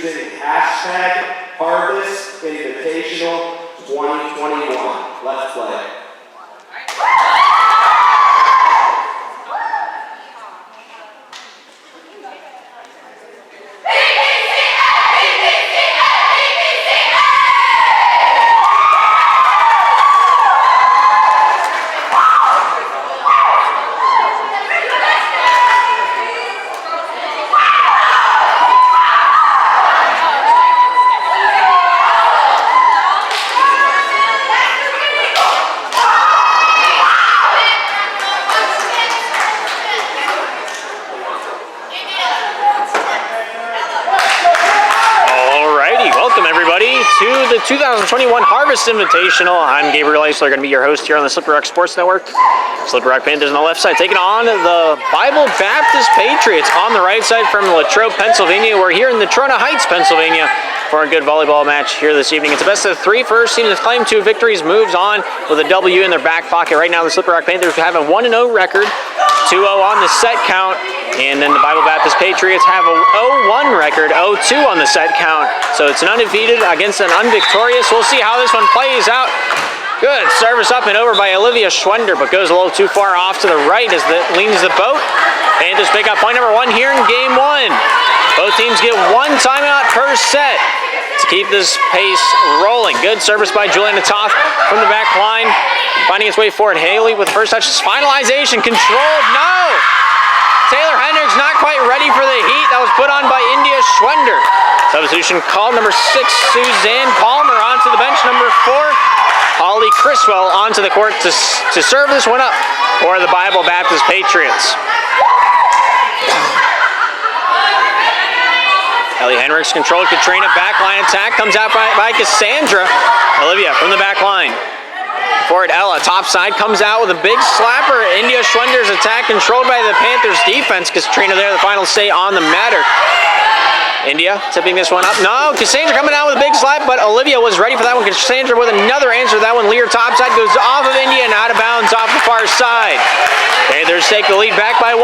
using hashtag Harvest Invitational 2021. Let's play. To the 2021 Harvest Invitational. I'm Gabriel Eisler, going to be your host here on the Slippery Rock Sports Network. Slippery Rock Panthers on the left side taking on the Bible Baptist Patriots on the right side from Latrobe, Pennsylvania. We're here in Natrona Heights, Pennsylvania for a good volleyball match here this evening. It's a best of three. First team to claim 2 victories moves on with a W in their back pocket. Right now the Slippery Rock Panthers have a 1-0 record, 2-0 on the set count. And then the Bible Baptist Patriots have a 0-1 record, 0-2 on the set count. So it's an undefeated against an unvictorious. We'll see how this one plays out. Good service up and over by Olivia Schwender, but goes a little too far off to the right as it leans the boat. Panthers pick up point number 1 here in game 1. Both teams get 1 timeout per set to keep this pace rolling. Good service by Juliana Toth from the back line. Finding its way forward. Haley with the first touch. Finalization controlled. No! Taylor Hendricks not quite ready for the heat that was put on by India Schwender. Substitution called. Number 6, Suzanne Palmer onto the bench. Number 4, Holly Criswell onto the court to serve this one up for the Bible Baptist Patriots. Ellie Hendricks controlled Katrina. Backline attack comes out by Cassandra. Olivia from the back line. Forward Ella, top side, comes out with a big slapper. India Schwender's attack controlled by the Panthers defense. Katrina there, the final say on the matter. India tipping this one up. No, Cassandra coming out with a big slap, but Olivia was ready for that one. Cassandra with another answer to that one. Lear top side goes off of India and out of bounds off the far side. Panthers take the lead back by 1.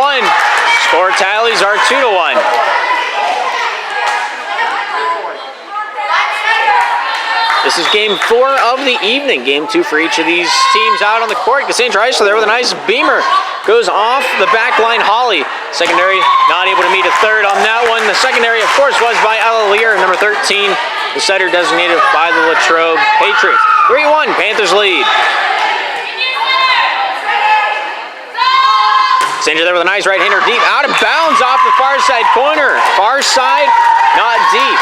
Score tallies are 2-1. This is game 4 of the evening. Game 2 for each of these teams out on the court. Cassandra Eisler there with a nice beamer. Goes off the back line. Holly, secondary, not able to meet a third on that one. The secondary, of course, was by Ella Lear, number 13, the setter designated by the Latrobe Patriots. 3-1, Panthers lead. Cassandra there with a nice right-hander deep. Out of bounds off the far side corner. Far side, not deep.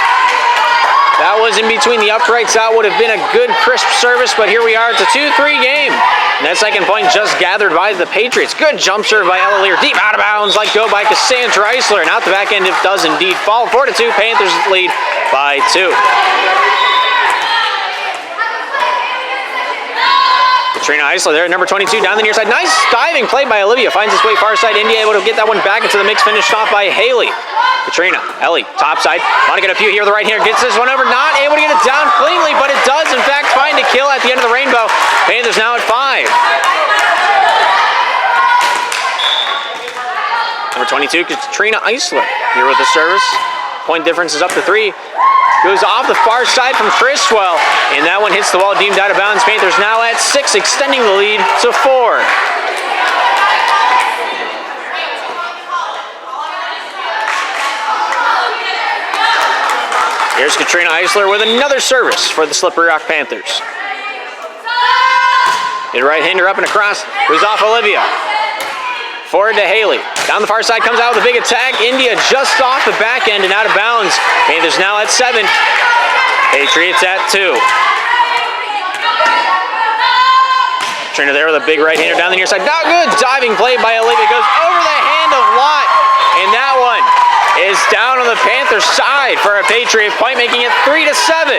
That was in between the uprights. That would have been a good, crisp service, but here we are. It's a 2-3 game. And that second point just gathered by the Patriots. Good jump serve by Ella Lear. Deep out of bounds, let go by Cassandra Eisler. And out the back end, it does indeed fall. 4-2, Panthers lead by 2. Katrina Eisler there, number 22, down the near side. Nice diving play by Olivia. Finds its way far side. India able to get that one back into the mix. Finished off by Haley. Katrina, Ellie, top side. Want to get a few here with the right hand. Gets this one over. Not able to get it down cleanly, but it does, in fact, find a kill at the end of the rainbow. Panthers now at 5. Number 22, Katrina Eisler here with the service. Point difference is up to 3. Goes off the far side from Criswell, and that one hits the wall, deemed out of bounds. Panthers now at 6, extending the lead to 4. Here's Katrina Eisler with another service for the Slippery Rock Panthers. Hit right-hander up and across. Goes off Olivia. Forward to Haley. Down the far side, comes out with a big attack. India just off the back end and out of bounds. Panthers now at 7. Patriots at 2. Katrina there with a big right-hander down the near side. Not good. Diving play by Olivia. Goes over the hand of Lott. And that one is down on the Panther side for a Patriot point, making it 3-7.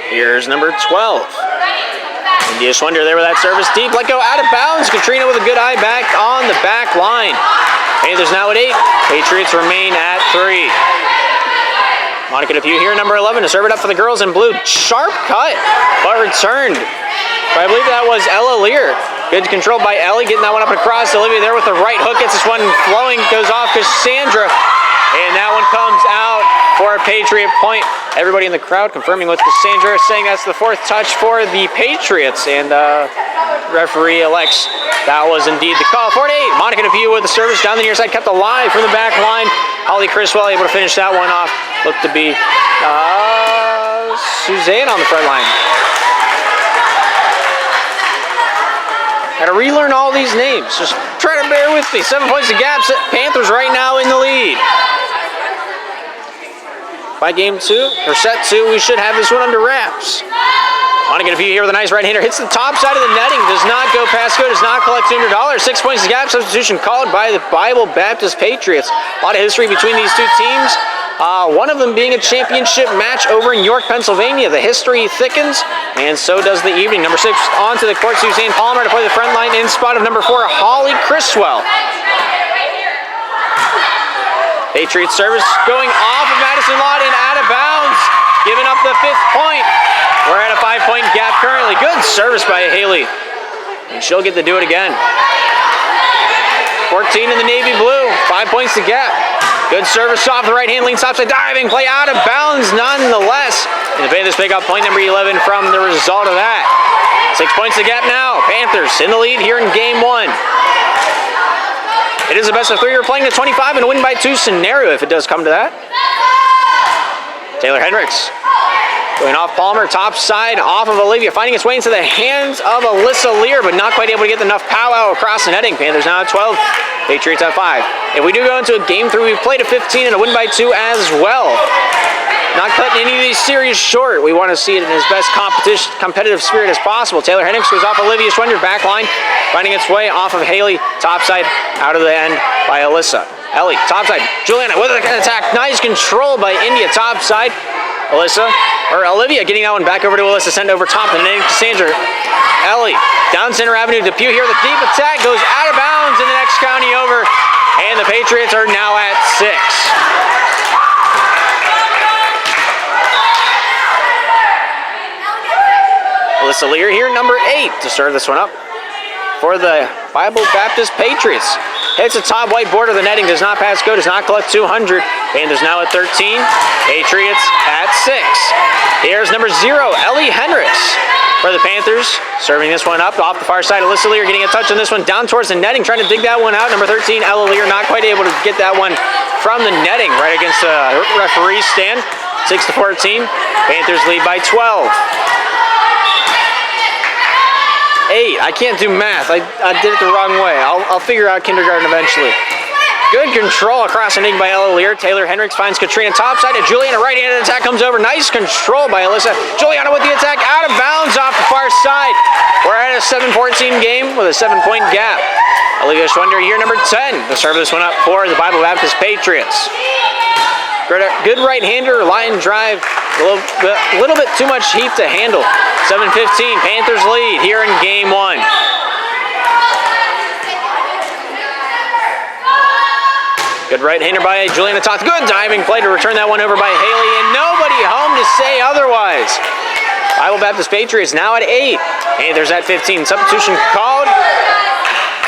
Here's number 12. India Schwender there with that service. Deep, let go out of bounds. Katrina with a good eye back on the back line. Panthers now at 8. Patriots remain at 3. Monica DePew here, number 11, to serve it up for the girls in blue. Sharp cut, but returned. I believe that was Ella Lear. Good control by Ellie, getting that one up and across. Olivia there with the right hook, gets this one flowing, goes off Cassandra. And that one comes out for a Patriot point. Everybody in the crowd confirming with Cassandra, saying that's the 4th touch for the Patriots. And referee elects that was indeed the call. 4-8. Monica DePue with the service down the near side, kept alive from the back line. Holly Criswell able to finish that one off. Looked to be Suzanne on the front line. Got to relearn all these names. Just try to bear with me. 7 points to gap. Panthers right now in the lead. By game 2, or set 2, we should have this one under wraps. Want to get a view here with a nice right-hander. Hits the top side of the netting. Does not go past go. Does not collect $200. 6 points to gap. Substitution called by the Bible Baptist Patriots. A lot of history between these two teams. One of them being a championship match over in York, Pennsylvania. The history thickens, and so does the evening. Number 6 onto the court. Suzanne Palmer to play the front line in spot of number 4, Holly Criswell. Patriots service going off of Madison Lott and out of bounds, giving up the 5th point. We're at a 5-point gap currently. Good service by Haley, and she'll get to do it again. 14 in the navy blue, 5 points to gap. Good service off the right hand, lean topside diving play, out of bounds nonetheless. And the Panthers pick up point number 11 from the result of that. 6 points to gap now. Panthers in the lead here in game 1. It is a best of 3. We're playing the 25 and a win by 2 scenario if it does come to that. Taylor Hendricks going off Palmer, top side, off of Olivia, finding its way into the hands of Alyssa Lear, but not quite able to get enough powwow across the netting. Panthers now at 12, Patriots at 5. If we do go into a game 3, we've played a 15 and a win by 2 as well. Not cutting any of these series short. We want to see it in his best competitive spirit as possible. Taylor Hendricks goes off Olivia Schwender, back line, finding its way off of Haley, topside, out of the end by Alyssa. Ellie, topside, Juliana with an attack. Nice control by India, topside. Olivia getting that one back over to Alyssa, sent over top, and then Cassandra. Ellie, down center avenue, DePue here, the deep attack goes out of bounds in the next county over, and the Patriots are now at 6. Alyssa Lear here, number 8, to serve this one up for the Bible Baptist Patriots. Hits the top white border of the netting, does not pass go, does not collect 200. Panthers now at 13, Patriots at 6. Here's number 0, Ellie Hendricks for the Panthers, serving this one up off the far side. Alyssa Lear getting a touch on this one, down towards the netting, trying to dig that one out. Number 13, Ella Lear, not quite able to get that one from the netting, right against the referee stand. 6-14, Panthers lead by 12. 8. I can't do math. I did it the wrong way. I'll figure out kindergarten eventually. Good control across the netting by Ella Lear. Taylor Hendricks finds Katrina topside, and Juliana right-handed attack comes over. Nice control by Alyssa. Juliana with the attack, out of bounds off the far side. We're at a 7-14 game with a 7-point gap. Olivia Schwender here, number 10, to serve this one up for the Bible Baptist Patriots. Good right-hander, line drive, a little bit too much heat to handle. 7-15, Panthers lead here in game 1. Good right-hander by Juliana Toth. Good diving play to return that one over by Haley, and nobody home to say otherwise. Bible Baptist Patriots now at 8. Panthers at 15. Substitution called.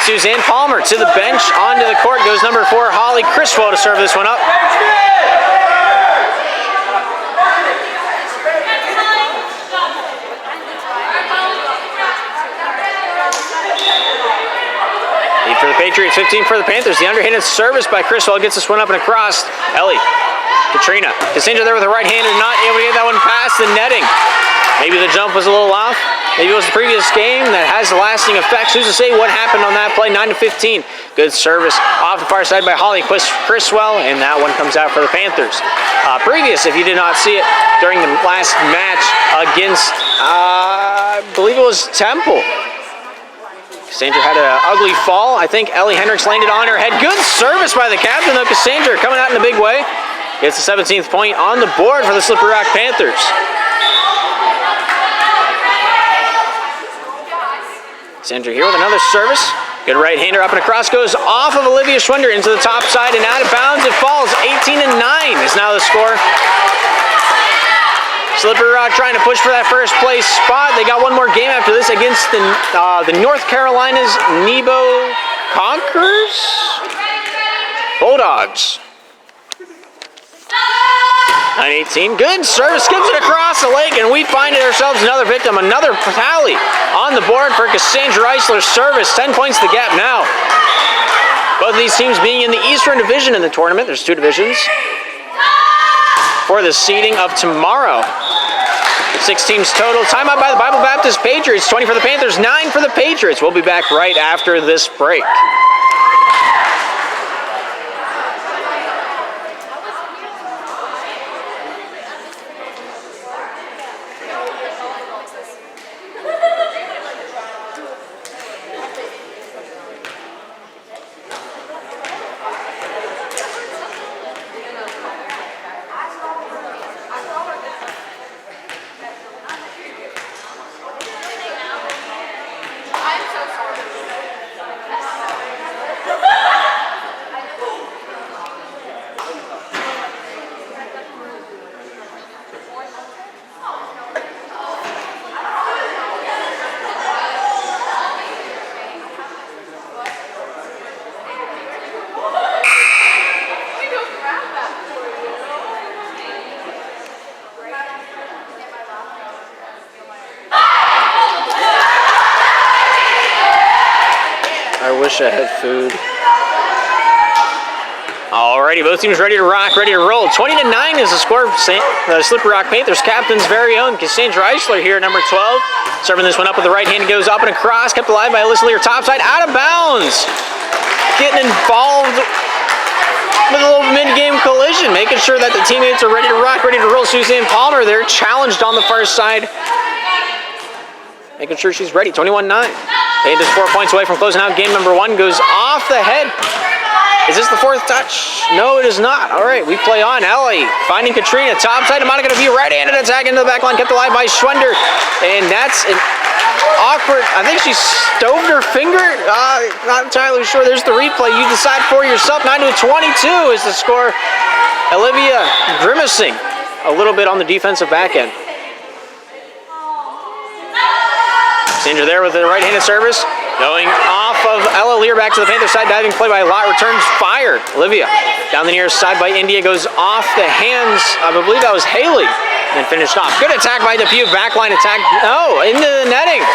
Suzanne Palmer to the bench. Onto the court goes number 4, Holly Criswell, to serve this one up. For the Patriots, 15 for the Panthers. The underhanded service by Criswell gets this one up and across. Ellie, Katrina, Cassandra there with the right hand and not able to get that one past the netting. Maybe the jump was a little off. Maybe it was the previous game that has the lasting effects. Who's to say what happened on that play? 9-15. Good service off the far side by Holly Criswell, and that one comes out for the Panthers. Previous, if you did not see it, during the last match against, I believe it was Temple. Cassandra had an ugly fall. I think Ellie Hendricks landed on her head. Good service by the captain, though. Cassandra coming out in a big way. Gets the 17th point on the board for the Slippery Rock Panthers. Cassandra here with another service. Good right-hander up and across. Goes off of Olivia Schwender into the top side and out of bounds. It falls. 18-9 is now the score. Slippery Rock trying to push for that first place spot. They got one more game after this against the North Carolina's Nebo Conquerors? Bulldogs. 9-18. Good service. Skips it across the lake, and we find ourselves another victim. Another tally on the board for Cassandra Eisler's service. 10 points the gap now. Both of these teams being in the Eastern Division in the tournament. There's 2 divisions for the seeding of tomorrow. 6 teams total. Timeout by the Bible Baptist Patriots. 20 for the Panthers, 9 for the Patriots. We'll be back right after this break. I wish I had food. Alrighty, both teams ready to rock, ready to roll. 20-9 is the score. The Slippery Rock Panthers captain's very own Cassandra Eisler here, number 12. Serving this one up with the right hand, goes up and across, kept alive by Alyssa Lear, topside, out of bounds. Getting involved with a little mid-game collision, making sure that the teammates are ready to rock, ready to roll. Suzanne Palmer there, challenged on the far side. Making sure she's ready. 21-9. Panthers 4 points away from closing out game number 1. Goes off the head. Is this the 4th touch? No, it is not. All right, we play on. Ellie finding Katrina. Topside to Monica to be right-handed attack into the back line. Kept alive by Schwender. And that's an awkward. I think she stoved her finger. Not entirely sure. There's the replay. You decide for yourself. 9-22 is the score. Olivia grimacing a little bit on the defensive back end. Sandra there with the right-handed service. Going off of Ella Lear back to the Panther side. Diving play by Lott. Returns fired. Olivia down the near side by India. Goes off the hands of, I believe that was Haley. And finished off. Good attack by Depew. Backline attack. No, into the netting.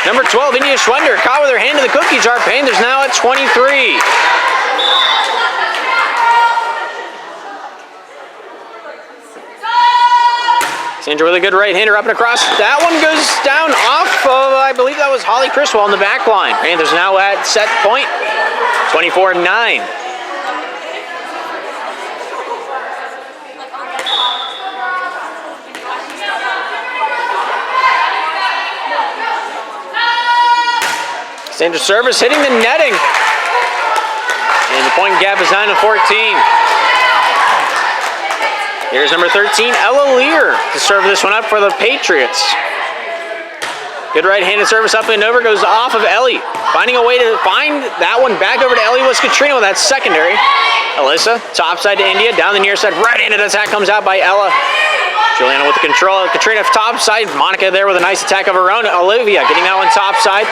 Number 12, India Schwender. Caught with her hand in the cookie jar. Panthers now at 23. Sandra with a good right-hander up and across. That one goes down off of, I believe that was Holly Criswell on the back line. Panthers now at set point, 24-9. Sandra service hitting the netting. And the point gap is 9-14. Here's number 13, Ella Lear, to serve this one up for the Patriots. Good right-handed service up and over, goes off of Ellie. Finding a way to find that one back over to Ellie was Katrina with that secondary. Alyssa, topside to India, down the near side, right-handed attack comes out by Ella. Juliana with the control, Katrina topside, Monica there with a nice attack of her own. Olivia getting that one topside.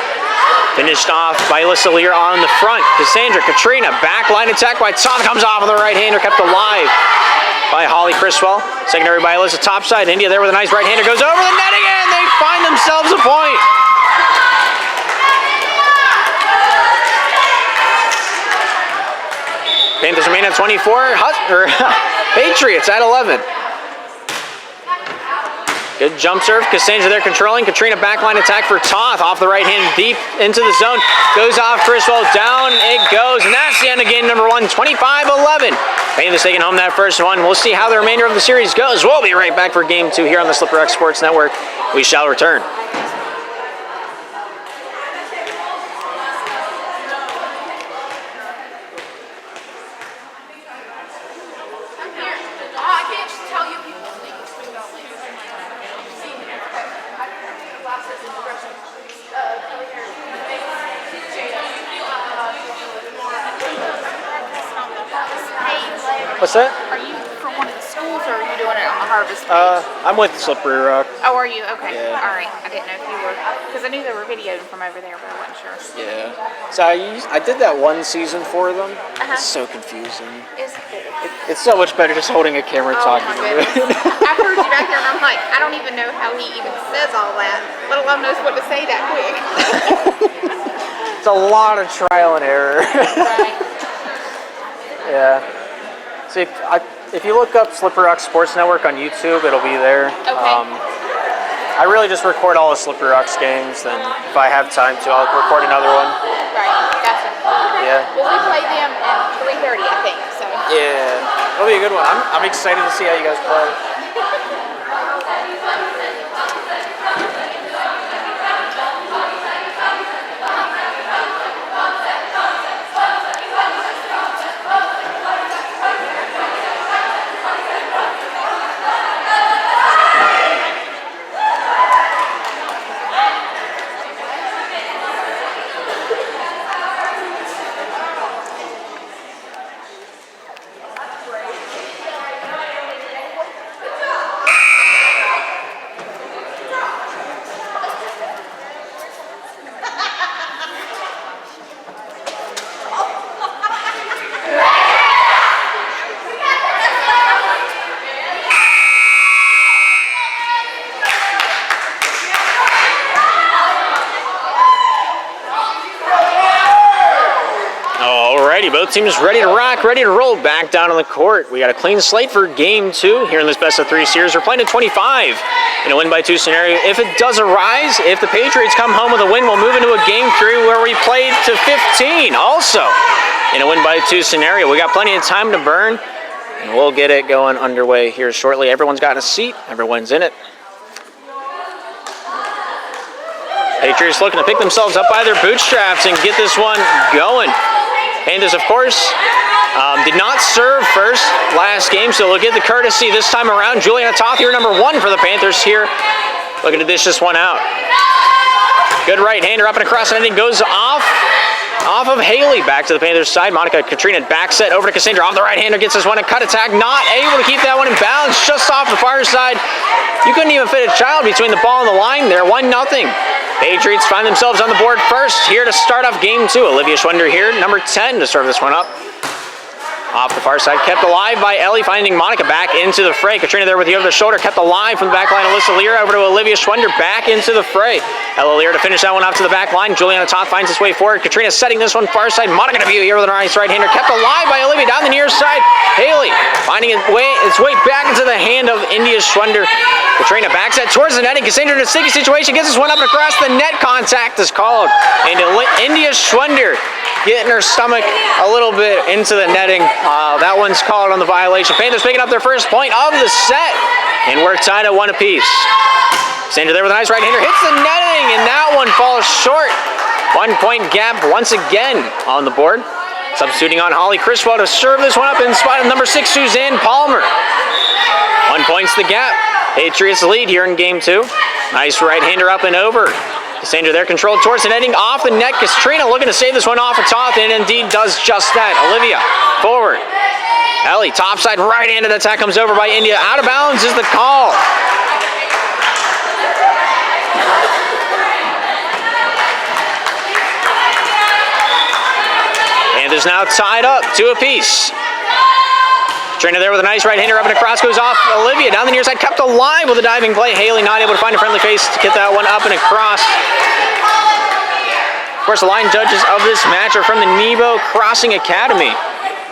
Finished off by Alyssa Lear on the front. Cassandra, Katrina, backline attack by Tom, comes off with a right-hander, kept alive by Holly Criswell. Secondary by Alyssa topside. India there with a nice right-hander. Goes over the netting and they find themselves a point. Panthers remain at 24. Patriots at 11. Good jump serve. Cassandra there controlling. Katrina backline attack for Toth. Off the right hand deep into the zone. Goes off Criswell. Down it goes. And that's the end of game number 1. 25-11. Panthers taking home that first one. We'll see how the remainder of the series goes. We'll be right back for game 2 here on the Slippery Rock Sports Network. We shall return. What's that? Are you from one of the schools or are you doing it on the Harvest page? I'm with Slippery Rock. Oh, are you? Okay. Yeah. All right. I didn't know if you were, because I knew they were videoing from over there, but I wasn't sure. Yeah. So I did that one season for them. It's so confusing. Is it? It's so much better just holding a camera and Oh talking my to goodness. it. I've heard you back there, and I'm like, I don't even know how he even says all that, let alone knows what to say that quick. It's a lot of trial and error. Right. Yeah. See, if you look up Slippery Rock Sports Network on YouTube, it'll be there. Okay. I really just record all the Slippery Rocks games, then if I have time to, I'll record another one. Right. Gotcha. Okay. Yeah. Well, we play them at 3:30, I think. So. Yeah. It'll be a good one. I'm excited to see how you guys play. Alrighty, both teams ready to rock, ready to roll back down on the court. We got a clean slate for game 2 here in this best of 3 series. We're playing at 25 in a win by 2 scenario. If it does arise, if the Patriots come home with a win, we'll move into a game 3 where we play to 15. Also, in a win by 2 scenario, we got plenty of time to burn, and we'll get it going underway here shortly. Everyone's got a seat, everyone's in it. Patriots looking to pick themselves up by their bootstraps and get this one going. Panthers, of course, did not serve first last game, so they'll get the courtesy this time around. Juliana Tothier, number 1 for the Panthers here, looking to dish this one out. Good right-hander up and across, and it goes off of Haley. Back to the Panthers side. Monica Katrina back set over to Cassandra. Off the right-hander, gets this one a cut attack. Not able to keep that one in balance, just off the far side. You couldn't even fit a child between the ball and the line there. 1-0. Patriots find themselves on the board first here to start off game 2. Olivia Schwender here, number 10 to serve this one up. Off the far side, kept alive by Ellie, finding Monica back into the fray. Katrina there with the over the shoulder, kept alive from the back line. Alyssa Lear over to Olivia Schwender, back into the fray. Ella Lear to finish that one off to the back line. Juliana Toth finds its way forward. Katrina setting this one far side. Monica to be here with a nice right-hander, kept alive by Olivia down the near side. Haley finding its way back into the hand of India Schwender. Katrina backs that towards the netting. Cassandra in a sticky situation, gets this one up and across. The net contact is called. And India Schwender getting her stomach a little bit into the netting. That one's called on the violation. Panthers picking up their first point of the set, and we're tied at 1 apiece. Cassandra there with a nice right-hander, hits the netting, and that one falls short. 1 point gap once again on the board. Substituting on Holly Criswell to serve this one up in spot of number 6, Suzanne Palmer. 1 point's the gap. Patriots lead here in game 2. Nice right-hander up and over. Cassandra there controlled towards the netting, off the net. Katrina looking to save this one off of Toth, and indeed does just that. Olivia forward. Ellie topside right-handed attack comes over by India. Out of bounds is the call. And is now tied up 2 apiece. Katrina there with a nice right-hander up and across, goes off Olivia down the near side, kept alive with a diving play. Haley not able to find a friendly face to get that one up and across. Of course, the line judges of this match are from the Nebo Crossing Academy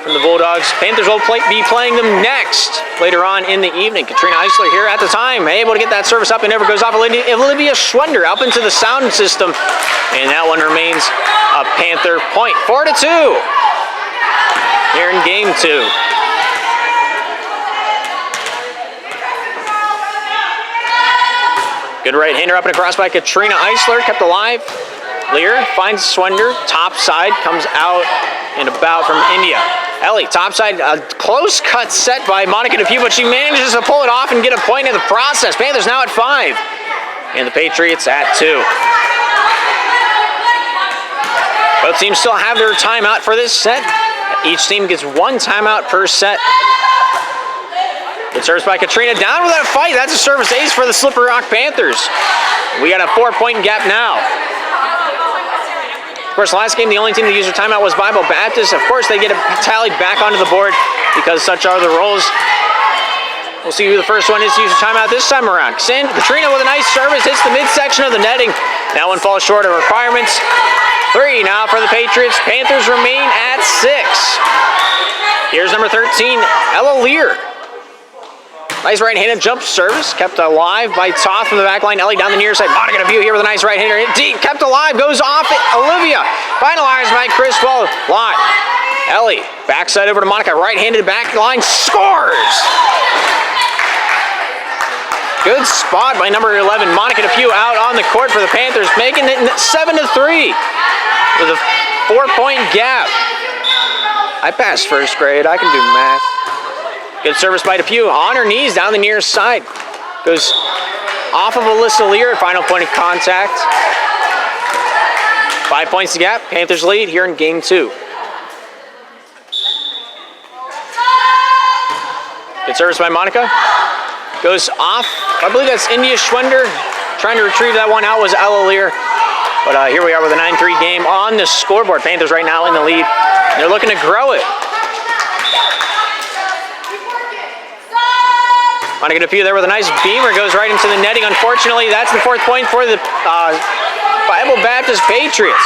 from the Bulldogs. Panthers will be playing them next later on in the evening. Katrina Eisler here at the time, able to get that service up and over, goes off Olivia Schwender up into the sound system, and that one remains a Panther point. 4-2 here in game 2. Good right-hander up and across by Katrina Eisler, kept alive. Lear finds Schwender, top side, comes out and about from India. Ellie, top side, a close cut set by Monica DePew, but she manages to pull it off and get a point in the process. Panthers now at 5, and the Patriots at 2. Both teams still have their timeout for this set. Each team gets 1 timeout per set. Good service by Katrina. Down with that fight. That's a service ace for the Slippery Rock Panthers. We got a 4-point gap now. Of course, last game, the only team to use their timeout was Bible Baptist. Of course, they get a tally back onto the board because such are the rules. We'll see who the first one is to use a timeout this time around. Katrina with a nice service, hits the midsection of the netting. That one falls short of requirements. 3 now for the Patriots. Panthers remain at 6. Here's number 13, Ella Lear. Nice right-handed jump service, kept alive by Toth from the back line. Ellie down the near side. Monica to view here with a nice right-hander. Deep, kept alive, goes off it. Olivia, finalized by Criswell. Lot. Ellie, backside over to Monica. Right-handed back line, scores! Good spot by number 11, Monica DePew out on the court for the Panthers, making it 7-3 with a 4-point gap. I passed first grade, I can do math. Good service by DePew on her knees down the near side. Goes off of Alyssa Lear, final point of contact. 5 points to gap, Panthers lead here in game 2. Good service by Monica. Goes off, I believe that's India Schwender. Trying to retrieve that one out was Ella Lear. But here we are with a 9-3 game on the scoreboard. Panthers right now in the lead. They're looking to grow it. Monica DePew there with a nice beamer, goes right into the netting. Unfortunately, that's the 4th point for the Bible Baptist Patriots.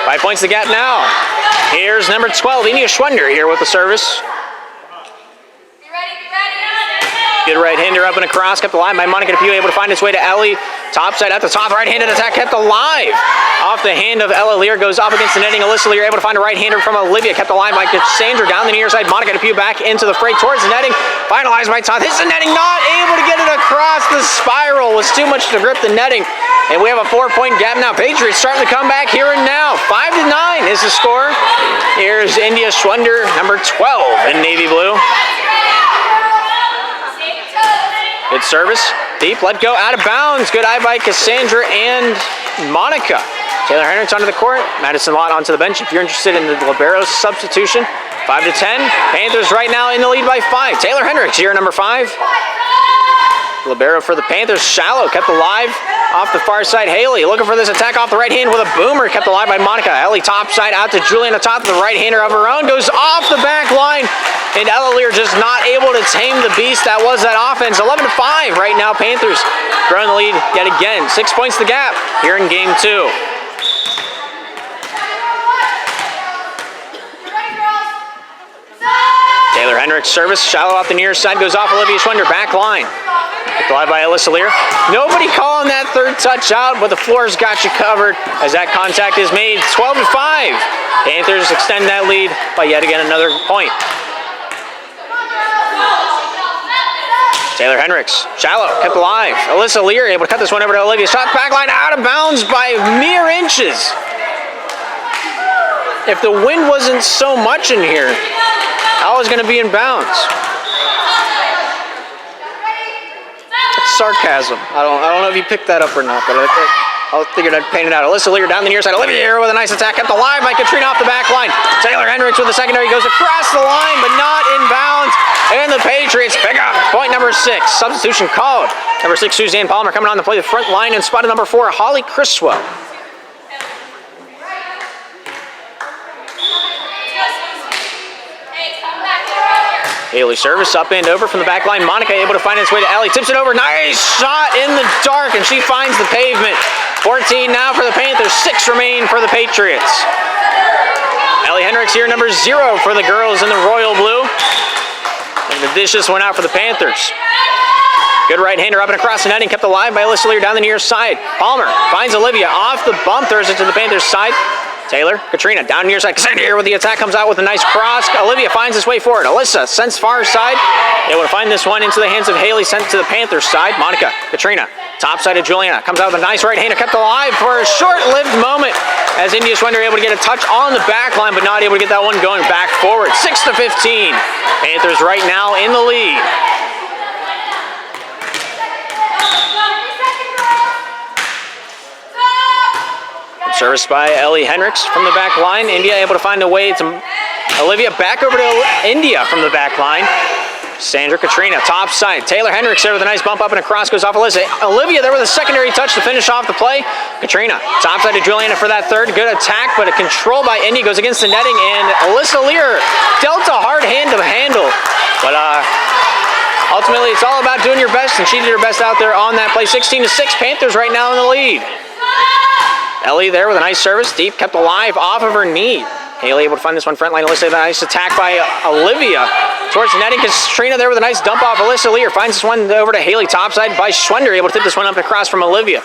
5 points to gap now. Here's number 12, India Schwender here with the service. Good right-hander up and across, kept alive by Monica DePew, able to find its way to Ellie. Topside at the top, right-handed attack kept alive. Off the hand of Ella Lear, goes up against the netting. Alyssa Lear able to find a right-hander from Olivia, kept alive by Cassandra down the near side. Monica DePew back into the fray towards the netting. Finalized by Toth, hits the netting, not able to get it across the spiral. Was too much to grip the netting. And we have a 4-point gap now. Patriots starting to come back here and now. 5-9 is the score. Here's India Schwender, number 12 in navy blue. Good service, deep, let go, out of bounds. Good eye by Cassandra and Monica. Taylor Hendricks onto the court, Madison Lott onto the bench. If you're interested in the libero substitution, 5-10. Panthers right now in the lead by 5. Taylor Hendricks here, number 5. Libero for the Panthers, shallow, kept alive off the far side. Haley looking for this attack off the right hand with a boomer, kept alive by Monica. Ellie topside out to Juliana Toth, the right-hander of her own, goes off the back line. And Ella Lear just not able to tame the beast that was that offense. 11-5 right now, Panthers growing the lead yet again. 6 points the gap here in game 2. Taylor Hendricks service, shallow off the near side, goes off Olivia Schwender, back line. Alive by Alyssa Lear. Nobody calling that third touch out, but the floor's got you covered as that contact is made. 12-5. Panthers extend that lead by yet again another point. Taylor Hendricks, shallow, kept alive. Alyssa Lear able to cut this one over to Olivia. Shot back line out of bounds by mere inches. If the wind wasn't so much in here, I was going to be in bounds. That's sarcasm. I don't know if you picked that up or not, but I figured I'd paint it out. Alyssa Lear down the near side. Olivia here with a nice attack, kept alive by Katrina off the back line. Taylor Hendricks with the secondary, goes across the line, but not in bounds. And the Patriots pick up point number 6. Substitution called. Number 6, Suzanne Palmer coming on to play the front line in spot of number 4, Holly Criswell. Haley service up and over from the back line. Monica able to find its way to Ellie. Tips it over. Nice shot in the dark, and she finds the pavement. 14 now for the Panthers. 6 remain for the Patriots. Ellie Hendricks here, number 0 for the girls in the royal blue. And the vicious one out for the Panthers. Good right-hander up and across the netting, kept alive by Alyssa Lear down the near side. Palmer finds Olivia off the bump, throws it to the Panthers side. Taylor, Katrina down near side. Cassandra here with the attack, comes out with a nice cross. Olivia finds his way forward. Alyssa sends far side. They will find this one into the hands of Haley, sent to the Panthers side. Monica, Katrina, top side of Juliana, comes out with a nice right-hander, kept alive for a short-lived moment as India Schwender able to get a touch on the back line, but not able to get that one going back forward. 6-15. Panthers right now in the lead. Service by Ellie Hendricks from the back line. India able to find a way to Olivia back over to India from the back line. Sandra, Katrina, top side. Taylor Hendricks there with a nice bump up and across, goes off Alyssa. Olivia there with a secondary touch to finish off the play. Katrina, top side to Juliana for that third. Good attack, but a control by Indy goes against the netting, and Alyssa Lear dealt a hard hand to handle. But ultimately, it's all about doing your best, and she did her best out there on that play. 16-6, Panthers right now in the lead. Ellie there with a nice service, deep, kept alive off of her knee. Haley able to find this one front line. Alyssa, a nice attack by Olivia towards the netting. Katrina there with a nice dump off. Alyssa Lear finds this one over to Haley, topside by Schwender, able to tip this one up across from Olivia.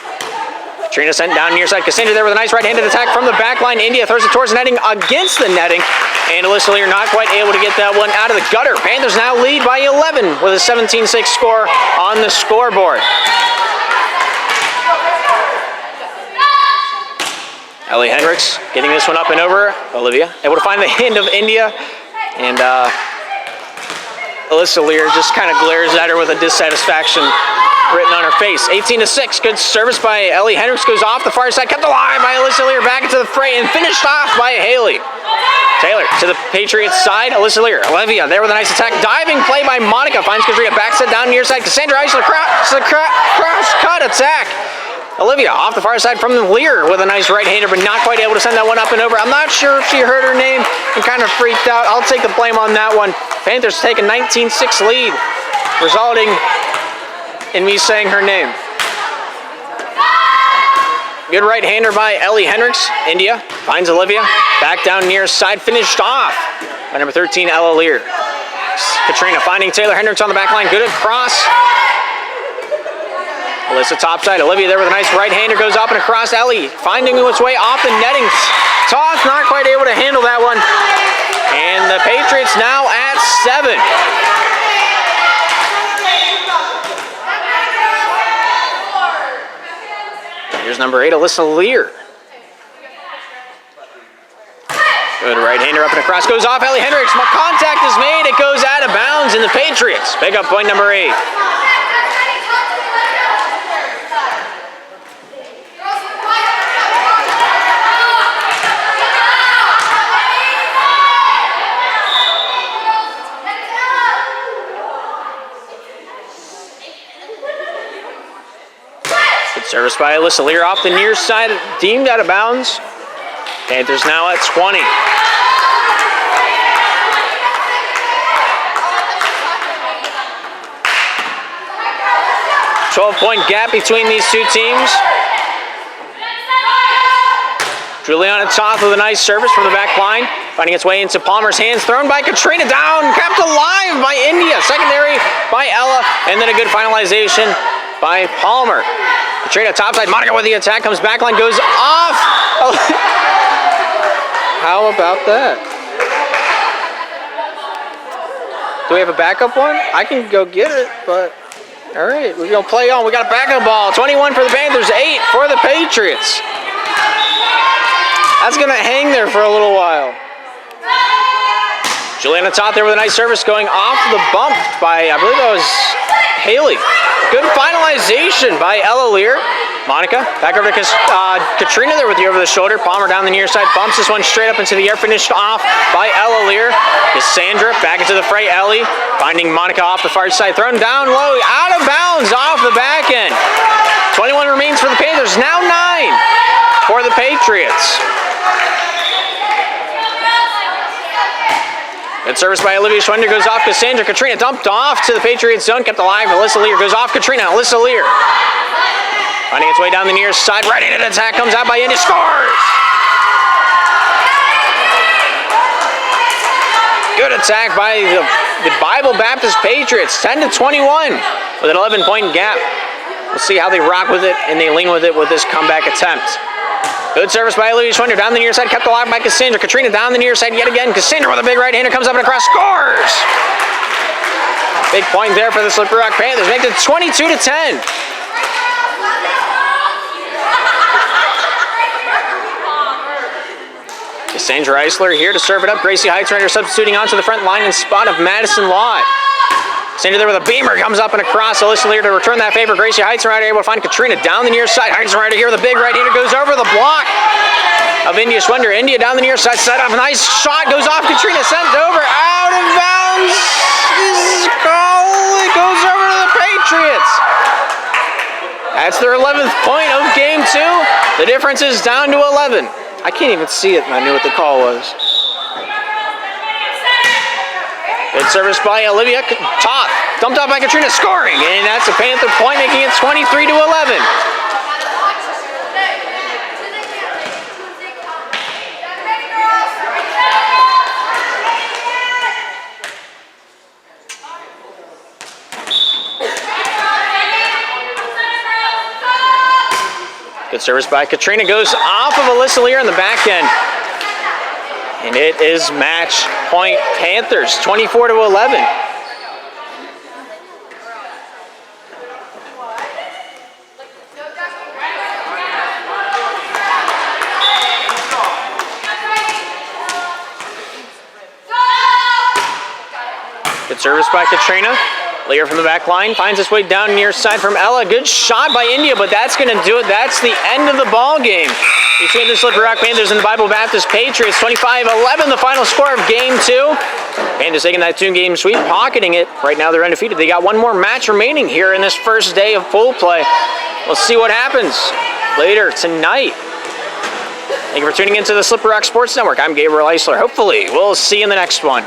Katrina sent down near side. Cassandra there with a nice right-handed attack from the back line. India throws it towards the netting against the netting, and Alyssa Lear not quite able to get that one out of the gutter. Panthers now lead by 11 with a 17-6 score on the scoreboard. Ellie Hendricks getting this one up and over. Olivia able to find the hand of India, and Alyssa Lear just kind of glares at her with a dissatisfaction written on her face. 18-6, good service by Ellie Hendricks, goes off the far side, kept alive by Alyssa Lear, back into the fray, and finished off by Haley. Taylor to the Patriots side, Alyssa Lear. Olivia there with a nice attack, diving play by Monica, finds Katrina, backset down near side. Cassandra Eisler, cross cut attack. Olivia off the far side from the Lear with a nice right-hander, but not quite able to send that one up and over. I'm not sure if she heard her name and kind of freaked out. I'll take the blame on that one. Panthers take a 19-6 lead, resulting in me saying her name. Good right-hander by Ellie Hendricks. India finds Olivia. Back down near side, finished off by number 13, Ella Lear. Katrina finding Taylor Hendricks on the back line. Good across. Alyssa topside. Olivia there with a nice right-hander, goes up and across. Ellie finding its way off the netting. Toth not quite able to handle that one. And the Patriots now at 7. Here's number 8, Alyssa Lear. Good right-hander up and across, goes off. Ellie Hendricks, contact is made. It goes out of bounds, and the Patriots pick up point number 8. Service by Alyssa Lear off the near side, deemed out of bounds. Panthers now at 20. 12-point gap between these two teams. Juliana Toth with a nice service from the back line, finding its way into Palmer's hands, thrown by Katrina, down, kept alive by India. Secondary by Ella, and then a good finalization by Palmer. Katrina topside, Monica with the attack, comes back line, goes off. Oh. How about that? Do we have a backup one? I can go get it, but all right, we're gonna play on. We got a backup ball. 21 for the Panthers, 8 for the Patriots. That's gonna hang there for a little while. Juliana Toth there with a nice service, going off the bump by, I believe that was Haley. Good finalization by Ella Lear. Monica back over to Katrina there with the over the shoulder. Palmer down the near side, bumps this one straight up into the air, finished off by Ella Lear. Cassandra back into the fray. Ellie finding Monica off the far side, thrown down low, out of bounds off the back end. 21 remains for the Panthers, now 9 for the Patriots. Good service by Olivia Schwender, goes off Cassandra. Katrina dumped off to the Patriots zone, kept alive. Alyssa Lear goes off Katrina. Alyssa Lear finding its way down the near side. Right-handed attack comes out by Indy, scores! Good attack by the Bible Baptist Patriots. 10-21 with an 11-point gap. We'll see how they rock with it and they lean with it with this comeback attempt. Good service by Olivia Schwender, down the near side, kept alive by Cassandra. Katrina down the near side yet again. Cassandra with a big right-hander, comes up and across, scores! Big point there for the Slippery Rock Panthers, make it 22-10. Cassandra Eisler here to serve it up. Gracie Heitzrider substituting onto the front line in spot of Madison Lott. Cassandra there with a beamer, comes up and across. Alyssa Lear to return that favor. Gracie Heitzrider able to find Katrina down the near side. Heitzrider here with a big right-hander, goes over the block of India Schwender. India down the near side, set up, nice shot, goes off Katrina, sent over, out of bounds. This is called That's their 11th point of game 2. The difference is down to 11. I can't even see it, and I knew what the call was. Good service by Olivia Toth. Dumped off by Katrina, scoring, and that's a Panther point, making it 23 to 11. Good service by Katrina, goes off of Alyssa Lear on the back end. And it is match point Panthers, 24 to 11. Good service by Katrina. Lear from the back line finds his way down near side from Ella. Good shot by India, but that's going to do it. That's the end of the ball game between the Slippery Rock Panthers and the Bible Baptist Patriots. 25-11, the final score of game 2. Panthers taking that 2-game sweep, pocketing it. Right now they're undefeated. They got one more match remaining here in this first day of pool play. We'll see what happens later tonight. Thank you for tuning into the Slippery Rock Sports Network. I'm Gabriel Eisler. Hopefully, we'll see you in the next one.